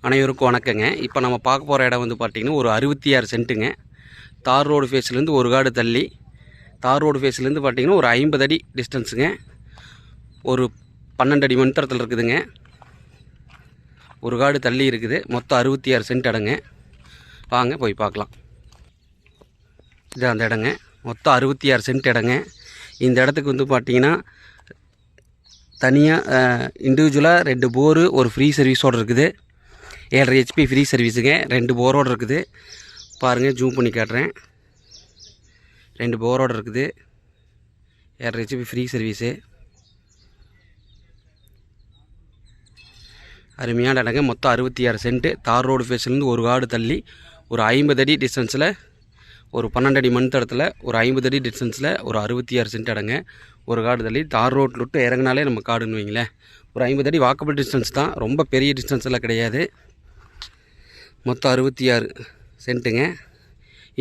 அனைவருக்கும் வணக்கங்க. இப்போ நம்ம பார்க்க போகிற இடம் வந்து பார்த்திங்கன்னா ஒரு 66 சென்ட்டுங்க. தார் ரோடு ஃபேஸ்லேருந்து ஒரு காடு தள்ளி, தார் ரோடு ஃபேஸ்லேருந்து பார்த்திங்கன்னா ஒரு 50 அடி டிஸ்டன்ஸுங்க. ஒரு 12 அடி மண்தரத்தில் இருக்குதுங்க. ஒரு காடு தள்ளி இருக்குது. மொத்தம் 66 சென்ட் இடங்க. வாங்க போய் பார்க்கலாம். இது அந்த இடங்க. மொத்தம் 66 சென்ட் இடங்க. இந்த இடத்துக்கு வந்து பார்த்திங்கன்னா தனியாக இண்டிவிஜுவலாக 2 போரு ஒரு ஃப்ரீ சர்வீஸோடு இருக்குது. 7.5 HP ஃப்ரீ சர்வீஸுங்க. 2 போரோடு இருக்குது. பாருங்கள், ஜூம் பண்ணி காட்டுறேன். 2 போரோடு இருக்குது. 7.5 HP ஃப்ரீ சர்வீஸு. அருமையான இடங்க. மொத்தம் 66 சென்ட்டு. தார் ரோடு ஃபேஸ்லேருந்து ஒரு காடு தள்ளி ஒரு 50 அடி டிஸ்டன்ஸில், ஒரு 12 அடி மண் தடத்தில் ஒரு 50 அடி டிஸ்டன்ஸில் ஒரு 66 சென்ட் இடங்க. ஒரு காடு தள்ளி தார் ரோட்டில் விட்டு இறங்கினாலே நம்ம காடுன்னு வைங்களேன். ஒரு 50 அடி வாக்கபிள் டிஸ்டன்ஸ் தான், ரொம்ப பெரிய டிஸ்டன்ஸ் எல்லாம் கிடையாது. மொத்தம் 66 சென்ட்டுங்க.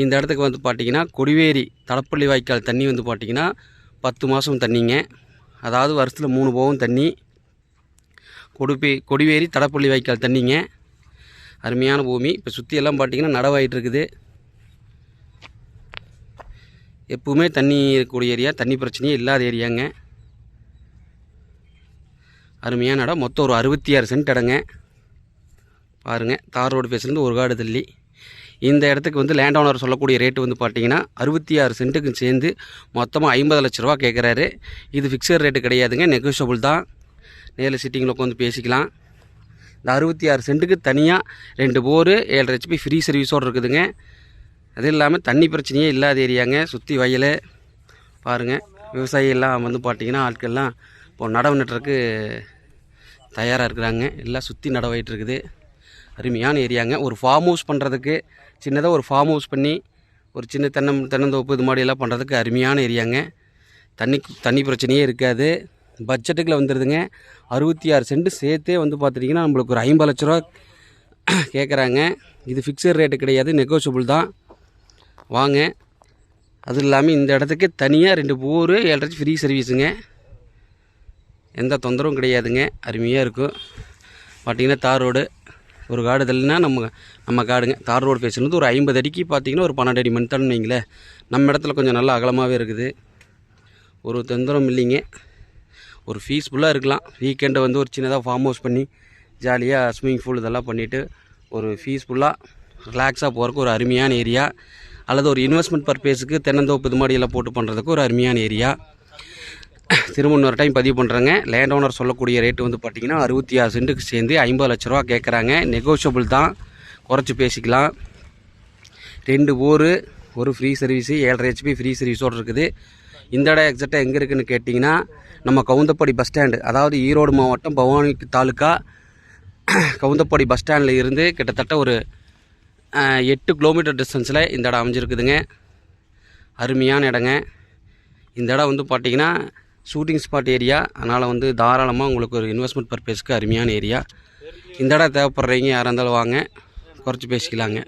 இந்த இடத்துக்கு வந்து பார்த்திங்கன்னா கொடிவேரி தடப்பள்ளி வாய்க்கால் தண்ணி வந்து பார்த்திங்கன்னா 10 மாதம் தண்ணிங்க. அதாவது வருஷத்தில் 3 போகம் தண்ணி. கொடிவேரி தடப்பள்ளி வாய்க்கால் தண்ணிங்க. அருமையான பூமி. இப்போ சுற்றி எல்லாம் பார்த்திங்கன்னா நடவாயிட்டு இருக்குது. எப்பவுமே தண்ணி இருக்கக்கூடிய ஏரியா, தண்ணி பிரச்சனையே இல்லாத ஏரியாங்க. அருமையான இடம். மொத்தம் ஒரு 66 சென்ட் இடங்க. பாருங்கள், தார் ரோடு ஃபேஸ்லேருந்து ஒரு காடு தள்ளி. இந்த இடத்துக்கு வந்து லேண்ட் ஓனர் சொல்லக்கூடிய ரேட்டு வந்து பார்த்திங்கன்னா 66 சென்ட்டுக்கு சேர்ந்து மொத்தமாக 50 லட்ச ரூபா கேட்குறாரு. இது ஃபிக்ஸட் ரேட்டு கிடையாதுங்க, நெகோஷியபிள் தான். நேரில் சிட்டிங்கில் உட்காந்து பேசிக்கலாம். இந்த 66 சென்ட்டுக்கு தனியாக 2 போரு 7.5 HP ஃப்ரீ சர்வீஸோடு இருக்குதுங்க. அது இல்லாமல் தண்ணி பிரச்சனையே இல்லாத ஏரியாங்க. சுற்றி வயல். பாருங்கள், விவசாயியெல்லாம் வந்து பார்த்திங்கன்னா ஆட்கள்லாம் இப்போ நடவு நட்டுறதுக்கு தயாராக இருக்கிறாங்க. எல்லாம் சுற்றி நடவாயிட்டு இருக்குது. அருமையான ஏரியாங்க. ஒரு ஃபார்ம் ஹவுஸ் பண்ணுறதுக்கு, சின்னதாக ஒரு ஃபார்ம் ஹவுஸ் பண்ணி ஒரு சின்ன தென்னந்தோப்பு இது மாதிரியெல்லாம் பண்ணுறதுக்கு அருமையான ஏரியாங்க. தண்ணி பிரச்சனையே இருக்காது. பட்ஜெட்டுக்குள்ள வந்துடுதுங்க. 66 சென்ட்டு சேர்த்தே வந்து பார்த்துட்டிங்கன்னா நம்மளுக்கு ஒரு 50 லட்ச ரூபா கேட்குறாங்க. இது ஃபிக்ஸட் ரேட்டு கிடையாது, நெகோஷியபிள் தான். வாங்க. அதுவும் இல்லாமல் இந்த இடத்துக்கு தனியாக 2 போரு 7.5 ஃப்ரீ சர்வீஸுங்க. எந்த தொந்தரவும் கிடையாதுங்க. அருமையாக இருக்கும். பார்த்திங்கன்னா தார் ரோடு ஒரு காடு தள்ளினா நம்ம காடுங்க. தார் ரோடு ஃபேஸ்லேருந்து ஒரு 50 அடிக்கு பார்த்திங்கன்னா ஒரு 12 அடி மண் தண்ணி வைங்களேன். நம்ம இடத்துல கொஞ்சம் நல்லா அகலமாகவே இருக்குது. ஒரு தொந்தரம் இல்லைங்க. ஒரு பீஸ்ஃபுல்லாக இருக்கலாம். வீக்கெண்டை வந்து ஒரு சின்னதாக ஃபார்ம் ஹவுஸ் பண்ணி ஜாலியாக ஸ்விம்மிங் பூல் இதெல்லாம் பண்ணிவிட்டு ஒரு பீஸ்ஃபுல்லாக ரிலாக்ஸாக போகிறதுக்கு ஒரு அருமையான ஏரியா. அல்லது ஒரு இன்வெஸ்ட்மெண்ட் பர்பேஸுக்கு தென்னந்தோப்பு இது மாதிரியெல்லாம் போட்டு பண்ணுறதுக்கு ஒரு அருமையான ஏரியா. திரும்ப இன்னொரு டைம் பதிவு பண்ணுறேங்க. லேண்ட் ஓனர் சொல்லக்கூடிய ரேட்டு வந்து பார்த்திங்கன்னா 66 சென்ட்டுக்கு சேர்ந்து 50 லட்ச ரூபா கேட்குறாங்க. நெகோஷியபிள் தான், குறைச்சி பேசிக்கலாம். 2 போரு ஒரு ஃப்ரீ சர்வீஸு 7.5 HP ஃப்ரீ சர்வீஸோடு இருக்குது. இந்த இடம் எக்ஸாக்டாக எங்கே இருக்குதுன்னு கேட்டிங்கன்னா நம்ம கவுந்தப்பாடி பஸ் ஸ்டாண்டு, அதாவது ஈரோடு மாவட்டம் பவானி தாலுக்கா கவுந்தப்பாடி பஸ் ஸ்டாண்டில் இருந்து கிட்டத்தட்ட ஒரு 8 கிலோமீட்டர் டிஸ்டன்ஸில் இந்த இடம் அமைஞ்சிருக்குதுங்க. அருமையான இடங்க. இந்த இடம் வந்து பார்த்திங்கன்னா ஷூட்டிங் ஸ்பாட் ஏரியா. அதனால் வந்து தாராளமாக உங்களுக்கு ஒரு இன்வெஸ்ட்மெண்ட் பர்பஸ்க்கு அருமையான ஏரியா. இந்த இடம் தேவைப்படுறீங்க யாராக இருந்தாலும் வாங்க, குறைச்சி பேசிக்கலாங்க.